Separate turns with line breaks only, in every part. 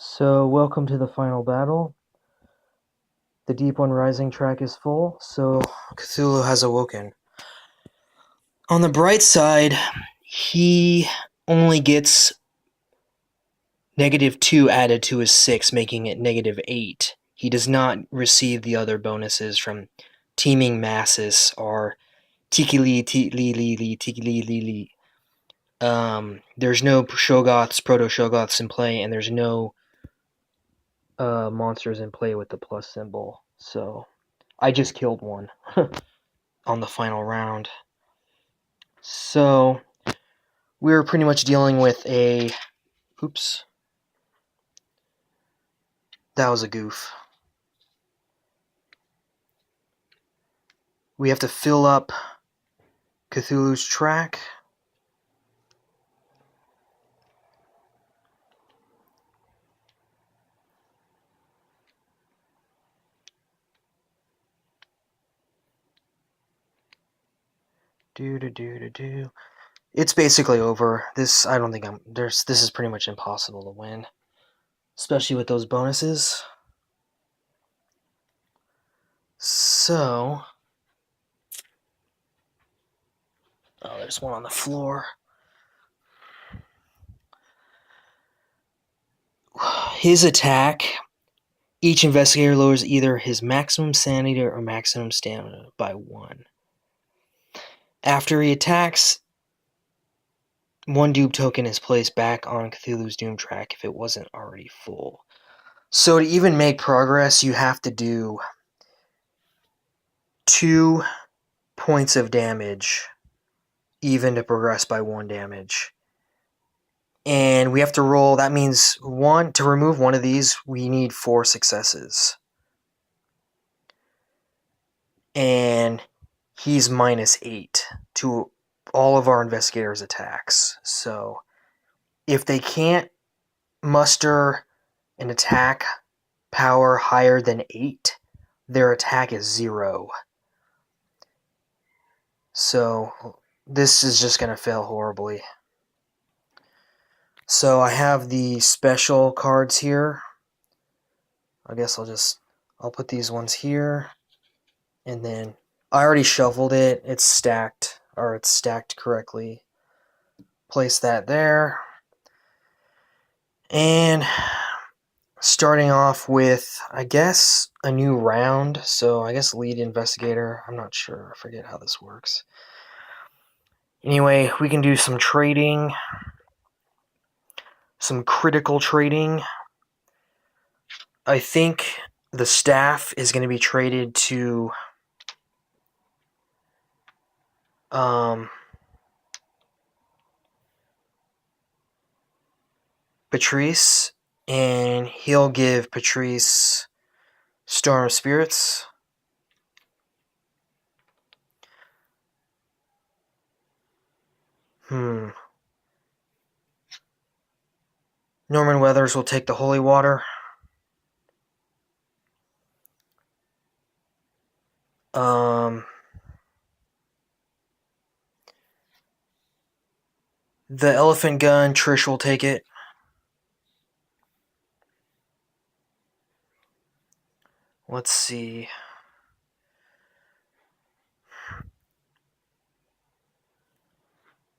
So, welcome to the final battle. The Deep One Rising track is full, so Cthulhu has awoken. On the bright side, he only gets -2 added to his 6, making it -8. He does not receive the other bonuses from Teeming Masses or Tiki-Li, Tiki-Li, Tiki-Li. There's no Shogoths, Proto-Shogoths in play, and there's no monsters in play with the plus symbol, so I just killed one on the final round. So we're pretty much dealing with a... Oops. That was a goof. We have to fill up Cthulhu's track. It's basically over. This is pretty much impossible to win, especially with those bonuses. So, oh, there's one on the floor. His attack, each investigator lowers either his maximum sanity or maximum stamina by 1. After he attacks, 1 dupe token is placed back on Cthulhu's Doom track if it wasn't already full. So to even make progress, you have to do 2 points of damage, even to progress by 1 damage. And we have to roll, that means to remove one of these, we need 4 successes. And he's -8 to all of our investigators' attacks. So if they can't muster an attack power higher than 8, their attack is 0. So this is just going to fail horribly. So I have the special cards here. I guess I'll put these ones here. And then I already shuffled it. It's stacked correctly. Place that there. And starting off with, I guess, a new round. So I guess lead investigator. I'm not sure. I forget how this works. Anyway, we can do some trading. Some critical trading. I think the staff is going to be traded to Patrice, and he'll give Patrice Storm of Spirits. Norman Weathers will take the Holy Water. The Elephant Gun, Trish will take it. Let's see.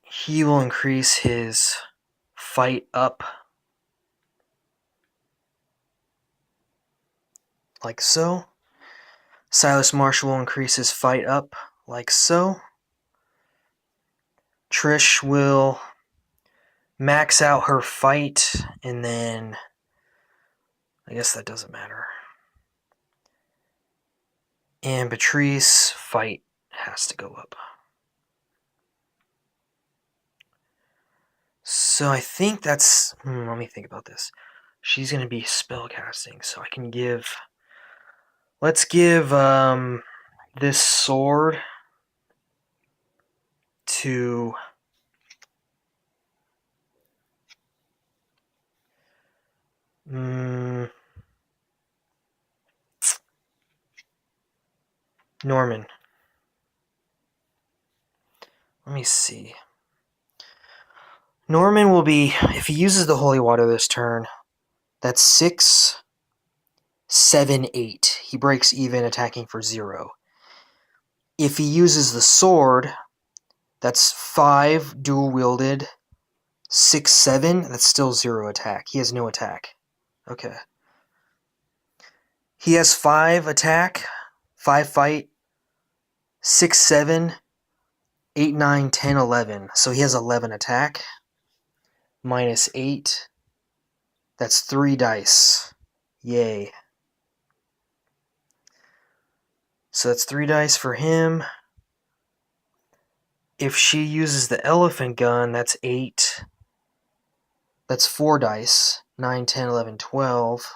He will increase his fight up. Like so. Silas Marshall will increase his fight up. Like so. Trish will max out her fight, and then I guess that doesn't matter. And Patrice fight has to go up. So I think that's... let me think about this. She's going to be spellcasting, so I can give... Let's give this sword to... Norman. Let me see. Norman will be, if he uses the Holy Water this turn, That's 6, 7, 8. He breaks even attacking for 0. If he uses the sword, that's 5 dual-wielded, 6, 7. That's still 0 attack. He has no attack. Okay. He has 5 attack, 5 fight, 6, 7, 8, 9, 10, 11. So he has 11 attack. Minus 8. That's 3 dice. Yay. So that's 3 dice for him. If she uses the elephant gun, that's 8. That's 4 dice. 9, 10, 11, 12.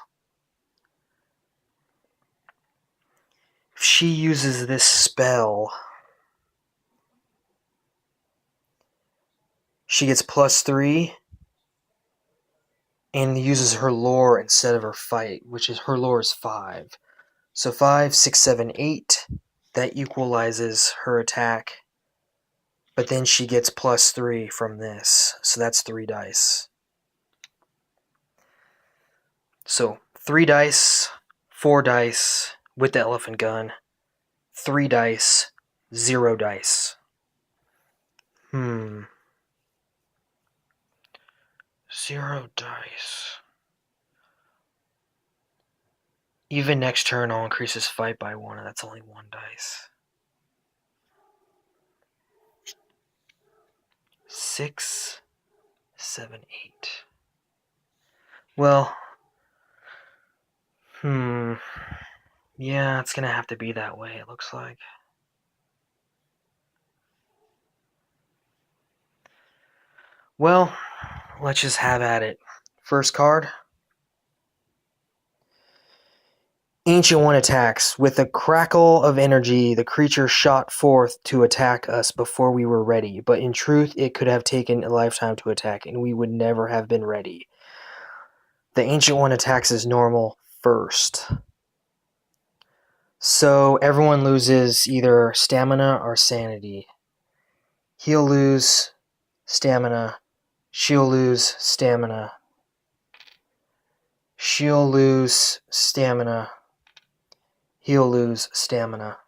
If she uses this spell, she gets plus 3 and uses her lore instead of her fight, which is her lore is 5. So 5, 6, 7, 8. That equalizes her attack. But then she gets plus 3 from this. So that's 3 dice. So 3 dice, 4 dice with the elephant gun, 3 dice, 0 dice. 0 dice. Even next turn, I'll increase his fight by 1, and that's only 1 dice. 6, 7, 8. Well, yeah, it's gonna have to be that way, it looks like. Well, let's just have at it. First card. Ancient One attacks. With a crackle of energy, the creature shot forth to attack us before we were ready, but in truth, it could have taken a lifetime to attack, and we would never have been ready. The Ancient One attacks as normal first. So everyone loses either stamina or sanity. He'll lose stamina. She'll lose stamina. She'll lose stamina. He'll lose stamina.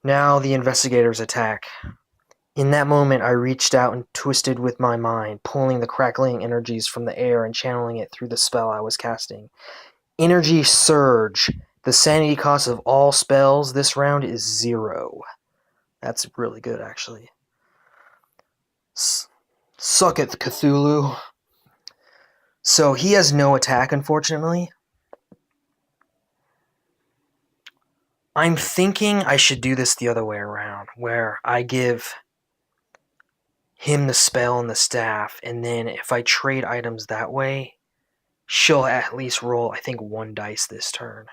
Now the investigators attack. In that moment, I reached out and twisted with my mind, pulling the crackling energies from the air and channeling it through the spell I was casting. Energy surge. The sanity cost of all spells this round is 0. That's really good, actually. Suck it, Cthulhu. So he has no attack, unfortunately. I'm thinking I should do this the other way around, where I give him the spell and the staff, and then if I trade items that way, she'll at least roll, I think, 1 dice this turn.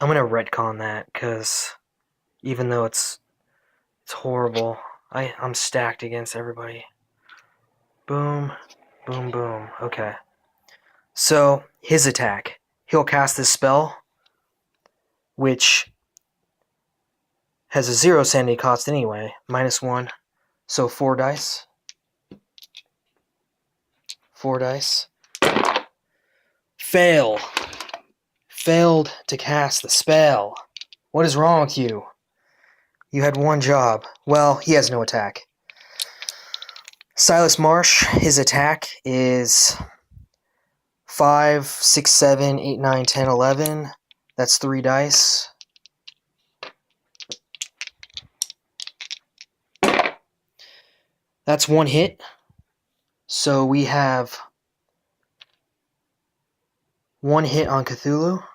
I'm going to retcon that, because even though it's horrible, I'm stacked against everybody. Boom, boom, boom. Okay. So, his attack. He'll cast this spell, which has a 0 sanity cost anyway, -1. So 4 dice. 4 dice. Fail. Failed to cast the spell. What is wrong with you? You had 1 job. Well, he has no attack. Silas Marsh, his attack is 5, 6, 7, 8, 9, 10, 11. That's 3 dice. That's 1 hit. So we have 1 hit on Cthulhu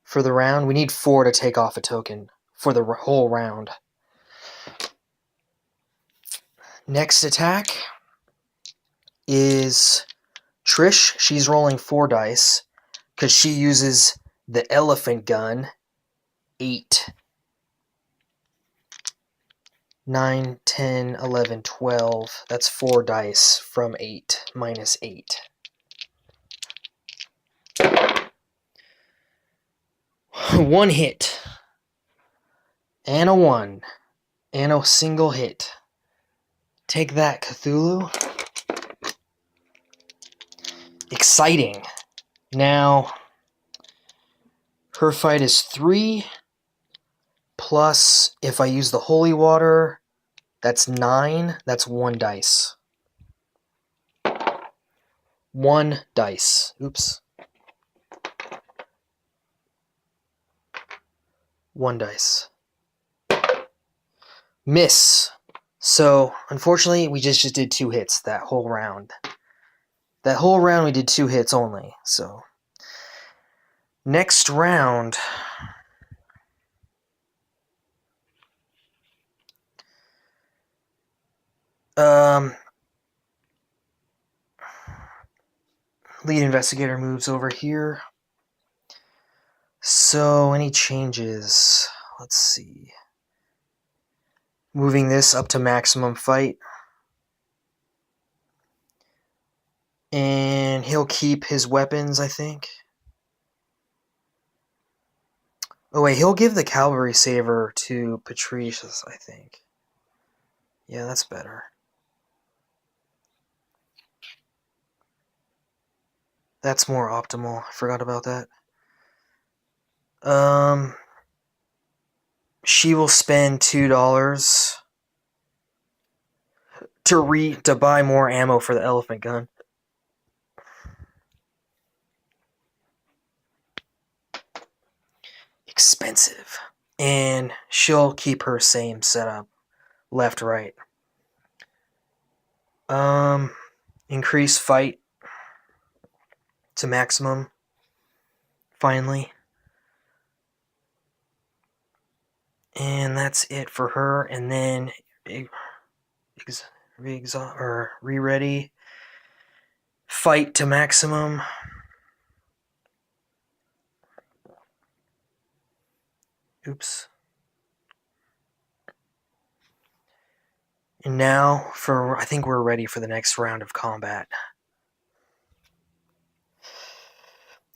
for the round. We need 4 to take off a token for the whole round. Next attack is Trish. She's rolling 4 dice because she uses the elephant gun. 8. 9, 10, 11, 12. That's 4 dice from 8, -8. One hit. And a 1. And a single hit. Take that, Cthulhu. Exciting. Now, her fight is 3, plus, if I use the holy water, that's 9. That's 1 dice. 1 dice. Oops. 1 dice. Miss. So, unfortunately, we just did 2 hits that whole round. That whole round we did 2 hits only, so. Next round. Lead investigator moves over here. So, any changes? Let's see. Moving this up to maximum fight. And he'll keep his weapons, I think. Oh wait, he'll give the cavalry saber to Patricius, I think. Yeah, that's better. That's more optimal. I forgot about that. She will spend $2 to buy more ammo for the elephant gun. Expensive. And she'll keep her same setup. Left, right. Increase fight to maximum. Finally. And that's it for her. And then re-ready. Fight to maximum. Oops. And now I think we're ready for the next round of combat.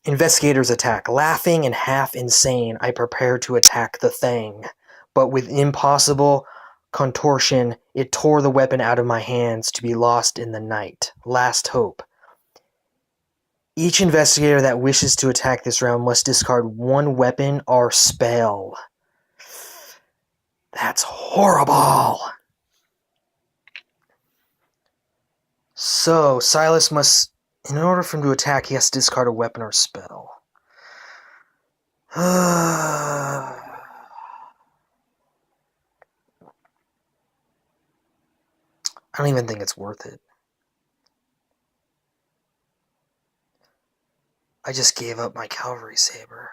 Investigators attack. Laughing and half insane, I prepare to attack the thing. But with impossible contortion, it tore the weapon out of my hands to be lost in the night. Last hope. Each investigator that wishes to attack this round must discard 1 weapon or spell. That's horrible! So, Silas must... In order for him to attack, he has to discard a weapon or spell. I don't even think it's worth it. I just gave up my cavalry saber.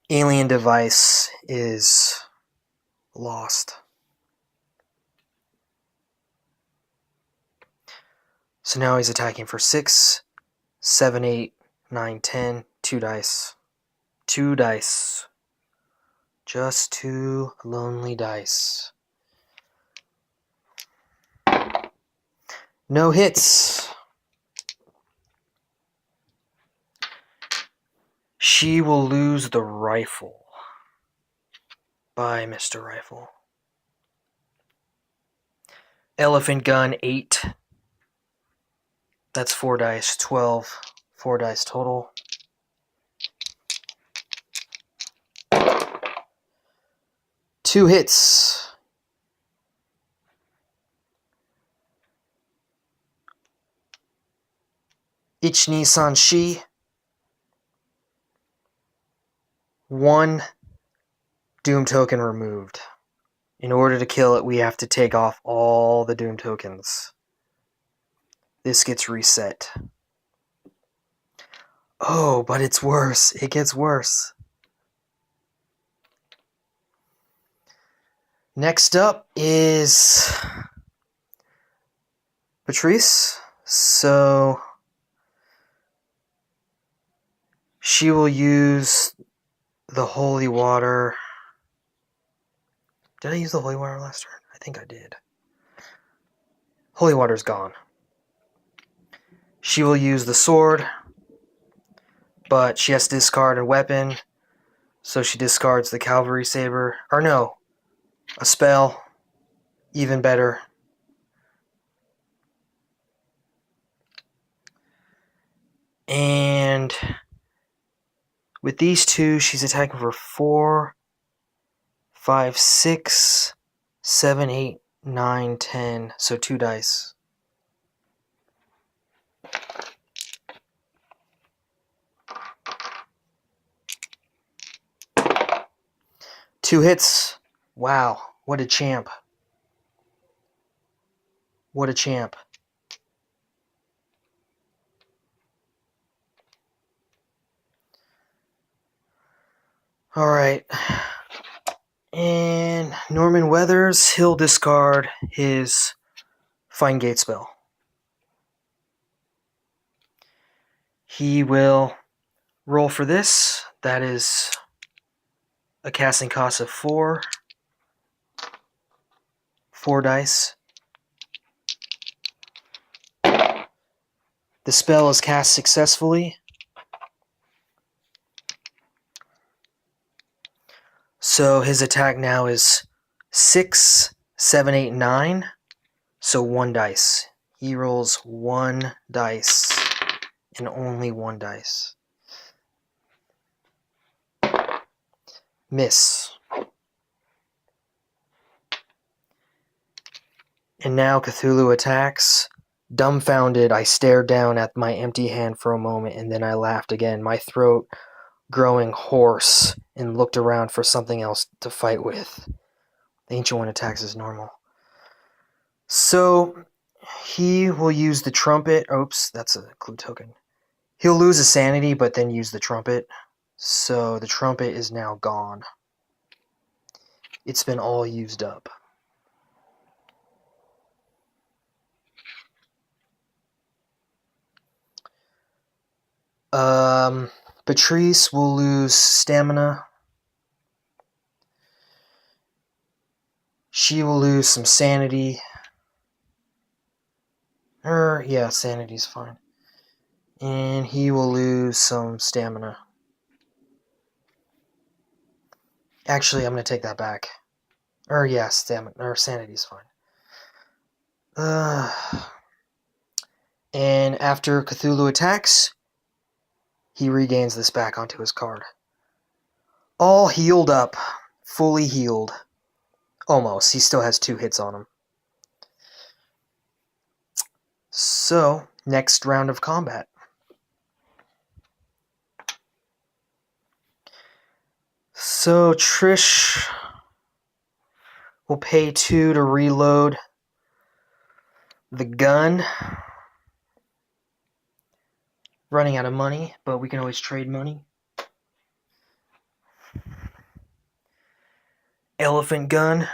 Alien device is lost. So now he's attacking for 6, 7, 8, 9, 10, 2 dice. 2 dice. Just 2 lonely dice. No hits. She will lose the rifle. Bye, Mr. Rifle. Elephant gun, 8. That's 4 dice, 12. 4 dice total. Two hits. Ich Nissan Shi. 1 Doom token removed. In order to kill it, we have to take off all the Doom tokens. This gets reset. Oh, but it's worse. It gets worse. Next up is Patrice. So she will use the holy water. Did I use the holy water last turn? I think I did. Holy water's gone. She will use the sword, but she has to discard a weapon, so she discards the cavalry saber. Or no. a spell, even better. And with these two, she's attacking for 4, 5, 6, 7, 8, 9, 10. So 2 dice. Two hits. Wow, what a champ. What a champ. Alright. And Norman Weathers, he'll discard his Find Gate spell. He will roll for this. That is a casting cost of 4. 4 dice. The spell is cast successfully. So his attack now is 6, 7, 8, 9. So 1 dice. He rolls 1 dice and only 1 dice. Miss. And now Cthulhu attacks. Dumbfounded, I stared down at my empty hand for a moment, and then I laughed again, my throat growing hoarse, and looked around for something else to fight with. The Ancient One attacks as normal. So, he will use the trumpet. Oops, that's a clue token. He'll lose a sanity, but then use the trumpet. So, the trumpet is now gone. It's been all used up. Patrice will lose stamina. She will lose some sanity. Yeah, sanity's fine. And he will lose some stamina. Actually, I'm going to take that back. Yeah, sanity's fine. And after Cthulhu attacks, he regains this back onto his card. All healed up. Fully healed. Almost. He still has 2 hits on him. So, next round of combat. So, Trish will pay 2 to reload the gun. Running out of money, but we can always trade money. Elephant gun.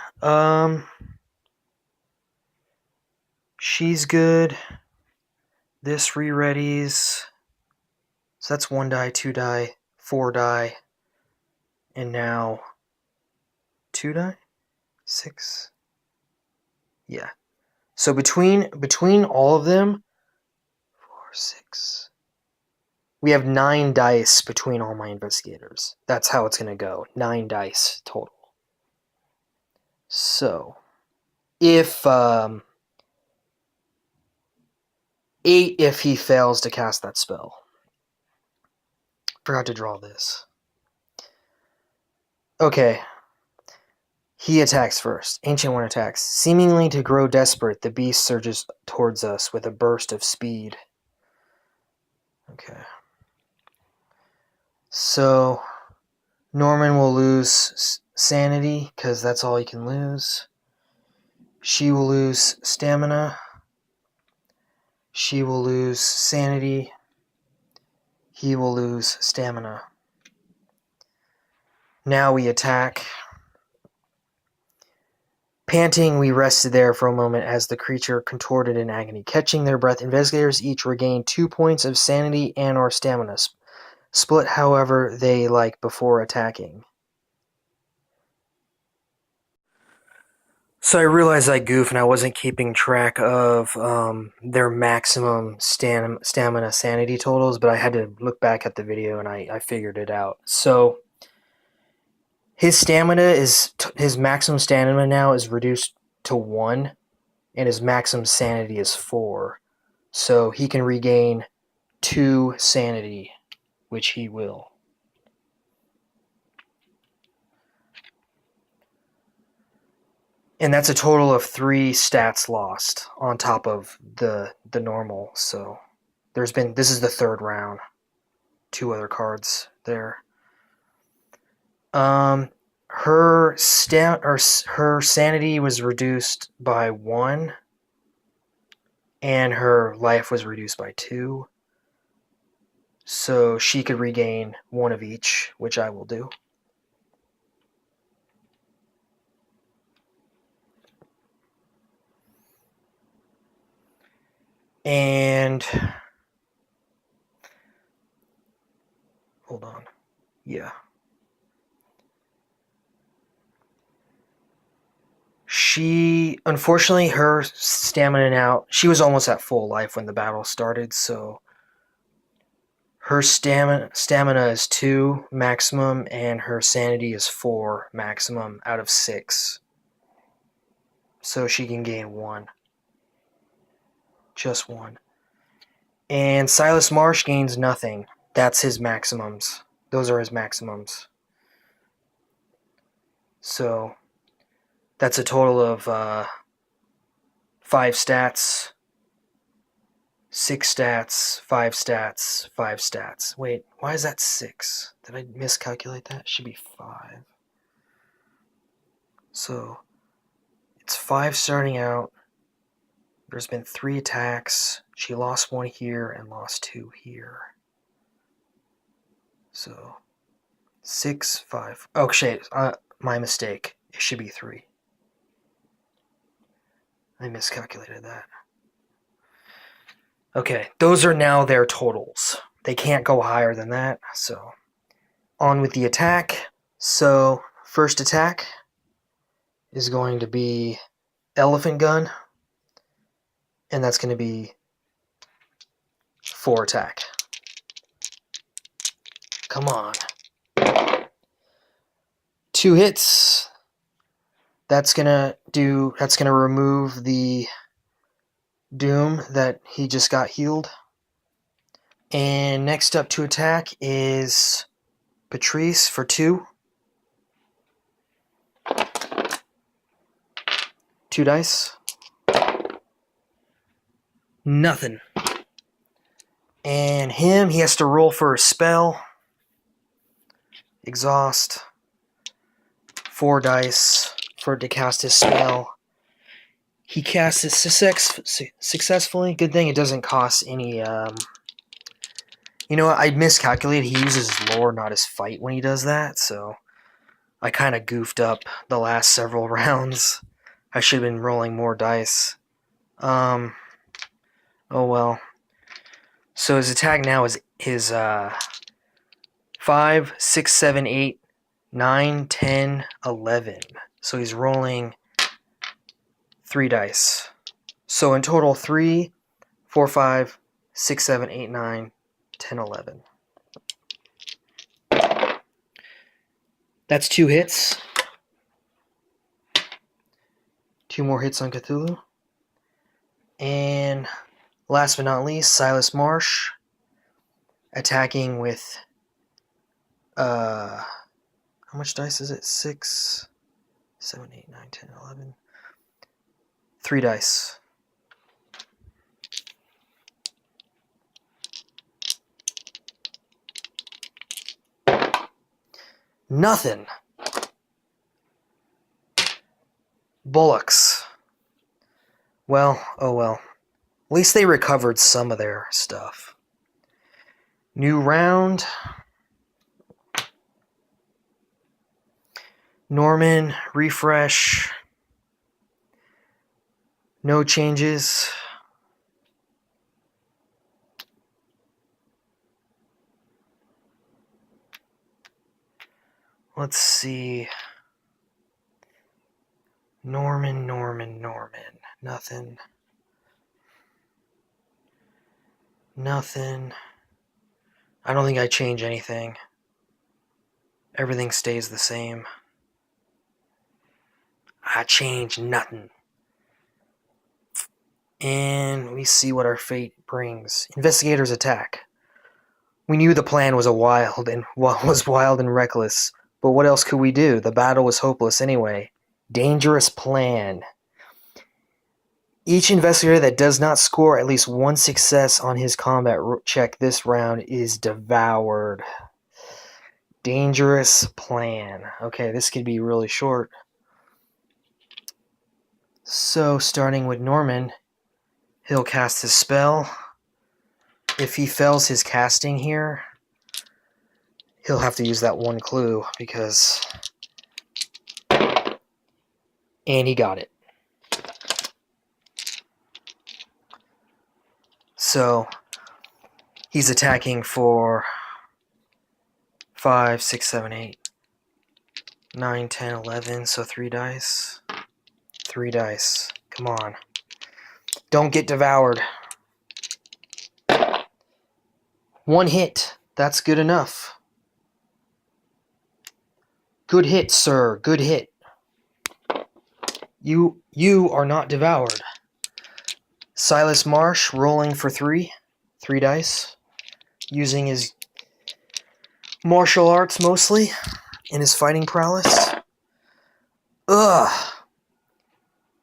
She's good. This re-readies. So that's 1 die, 2 die, 4 die. And now 2 die? 6. Yeah. So between all of them, 4, 6. We have 9 dice between all my investigators. That's how it's going to go. 9 dice total. So, if 8 if he fails to cast that spell. Forgot to draw this. Okay. He attacks first. Ancient One attacks. Seemingly to grow desperate, the beast surges towards us with a burst of speed. Okay. So, Norman will lose sanity, because that's all he can lose. She will lose stamina. She will lose sanity. He will lose stamina. Now we attack. Panting, we rested there for a moment as the creature contorted in agony. Catching their breath, investigators each regained 2 points of sanity and or stamina. Split however they like before attacking. So I realized I goofed and I wasn't keeping track of their maximum stamina sanity totals, but I had to look back at the video and I figured it out. So his stamina is his maximum stamina now is reduced to 1, and his maximum sanity is 4. So he can regain 2 sanity, which he will. And that's a total of 3 stats lost on top of the normal. So this is the 3rd round. 2 other cards there. Her sanity was reduced by 1, and her life was reduced by 2. So she could regain 1 of each, which I will do. And hold on. Yeah. Unfortunately, her stamina now, she was almost at full life when the battle started, so her stamina is 2 maximum, and her sanity is 4 maximum out of 6. So she can gain 1. Just 1. And Silas Marsh gains nothing. That's his maximums. Those are his maximums. So that's a total of 5 stats, 6 stats, 5 stats, 5 stats. Wait, why is that 6? Did I miscalculate that? It should be 5. So it's 5 starting out. There's been 3 attacks. She lost 1 here and lost 2 here. So 6, 5. Oh, shit. My mistake. It should be 3. I miscalculated that. Okay, those are now their totals. They can't go higher than that, so on with the attack. So, first attack is going to be Elephant Gun, and that's going to be 4 attack. Come on. 2 hits. That's gonna remove the Doom that he just got healed. And next up to attack is Patrice for 2. 2 dice. Nothing. And he has to roll for a spell. Exhaust. 4 dice for it to cast his spell. He casts it successfully. Good thing it doesn't cost any. You know what? I miscalculated. He uses his lore, not his fight, when he does that. So I kind of goofed up the last several rounds. I should have been rolling more dice. Oh well. So his attack now is his 5, 6, 7, 8, 9, 10, 11. So he's rolling 3 dice. So in total, 3, 4, 5, 6, 7, 8, 9, 10, 11. That's 2 hits. 2 more hits on Cthulhu. And last but not least, Silas Marsh attacking with how much dice is it? 6, 7, 8, 9, 10, 11. 3 dice. Nothing. Bullocks. Well, oh well. At least they recovered some of their stuff. New round. Norman, refresh. No changes. Let's see. Norman. Nothing. I don't think I change anything. Everything stays the same. I change nothing. And we see what our fate brings. Investigators attack. We knew the plan was wild and reckless, but what else could we do? The battle was hopeless anyway. Dangerous plan. Each investigator that does not score at least one success on his combat check this round is devoured. Dangerous plan. Okay, this could be really short. So, starting with Norman, he'll cast his spell. If he fails his casting here, he'll have to use that one clue because... And he got it. So, he's attacking for 5, 6, 7, 8, 9, 10, 11, so 3 dice. 3 dice. Come on. Don't get devoured. 1 hit. That's good enough. Good hit, sir. Good hit. You are not devoured. Silas Marsh rolling for 3. 3 dice. Using his martial arts mostly. And his fighting prowess. Ugh.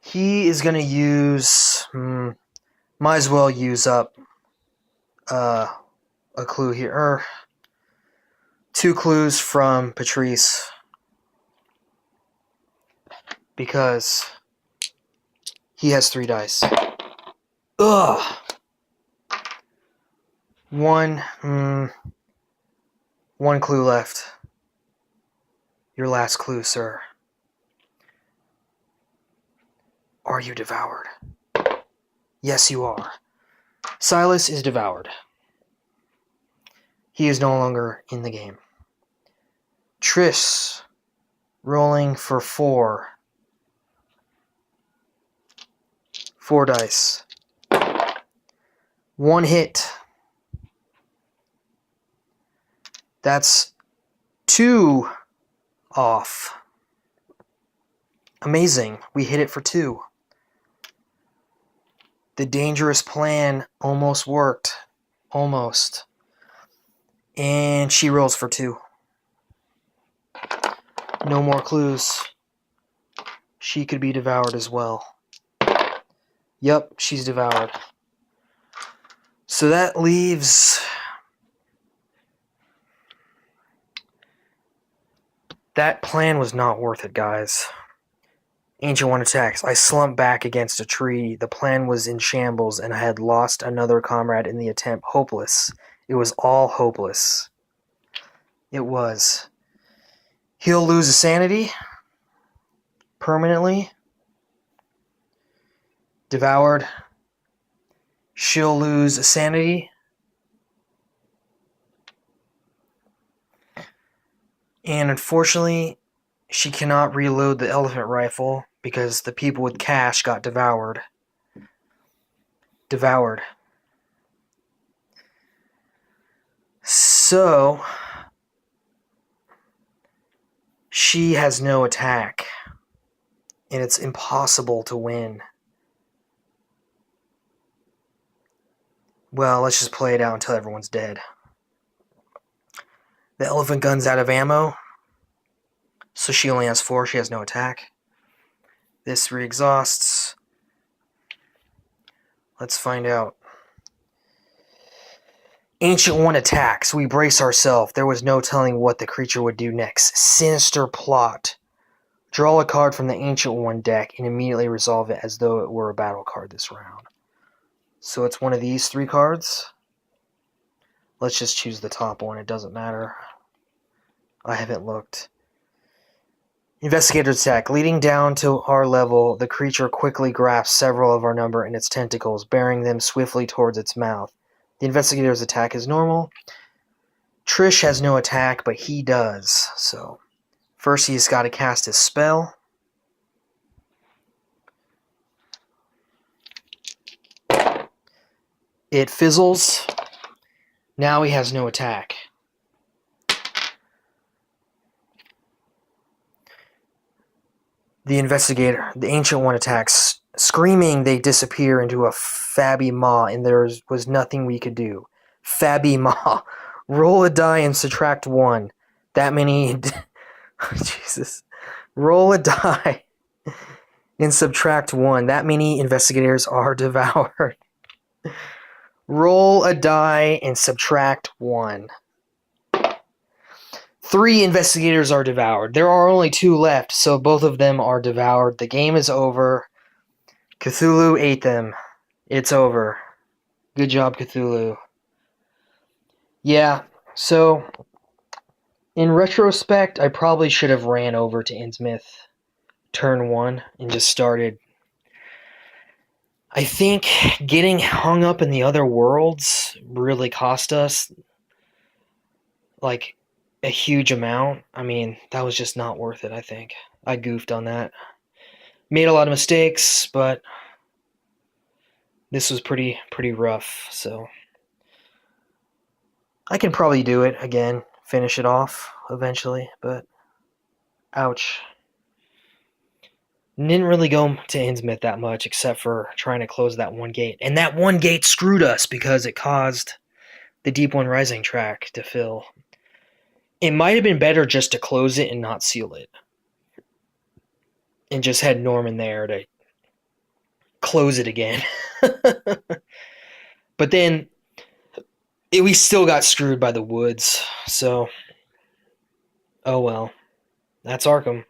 He is going to use... might as well use up a clue here. 2 clues from Patrice. Because he has 3 dice. Ugh. 1 clue left. Your last clue, sir. Are you devoured? Yes, you are. Silas is devoured. He is no longer in the game. Triss, rolling for 4. 4 dice. 1 hit. That's 2 off. Amazing. We hit it for 2. The dangerous plan almost worked. Almost. And she rolls for 2. No more clues. She could be devoured as well. Yep, she's devoured. So that leaves... That plan was not worth it, guys. Ancient One attacks. I slumped back against a tree. The plan was in shambles, and I had lost another comrade in the attempt. Hopeless. It was all hopeless. It was. He'll lose his sanity. Permanently. Devoured. She'll lose a sanity. And unfortunately, she cannot reload the elephant rifle because the people with cash got devoured. Devoured. So, she has no attack. And it's impossible to win. Well, let's just play it out until everyone's dead. The elephant gun's out of ammo. So she only has 4. She has no attack. This re-exhausts. Let's find out. Ancient One attacks. We brace ourselves. There was no telling what the creature would do next. Sinister plot. Draw a card from the Ancient One deck and immediately resolve it as though it were a battle card this round. So it's one of these 3 cards. Let's just choose the top one. It doesn't matter. I haven't looked. Investigator attack. Leading down to our level, the creature quickly grasps several of our number in its tentacles, bearing them swiftly towards its mouth. The investigator's attack is normal. Trish has no attack, but he does. So, first he's got to cast his spell. It fizzles. Now he has no attack. The investigator, the Ancient One attacks. Screaming, they disappear into a Fabby Maw, and there was nothing we could do. Fabby Maw. Roll a die and subtract 1. That many... Jesus. Roll a die and subtract 1. That many investigators are devoured. Roll a die and subtract 1. 3 investigators are devoured. There are only 2 left, so both of them are devoured. The game is over. Cthulhu ate them. It's over. Good job, Cthulhu. Yeah, so in retrospect, I probably should have ran over to Innsmouth turn 1 and just started. I think getting hung up in the other worlds really cost us like a huge amount. I mean, that was just not worth it, I think. I goofed on that. Made a lot of mistakes, but this was pretty rough, so I can probably do it again, finish it off eventually, but ouch. Didn't really go to Innsmouth that much except for trying to close that one gate. And that one gate screwed us because it caused the Deep One Rising track to fill. It might have been better just to close it and not seal it. And just had Norman there to close it again. But then we still got screwed by the woods. So, oh well. That's Arkham.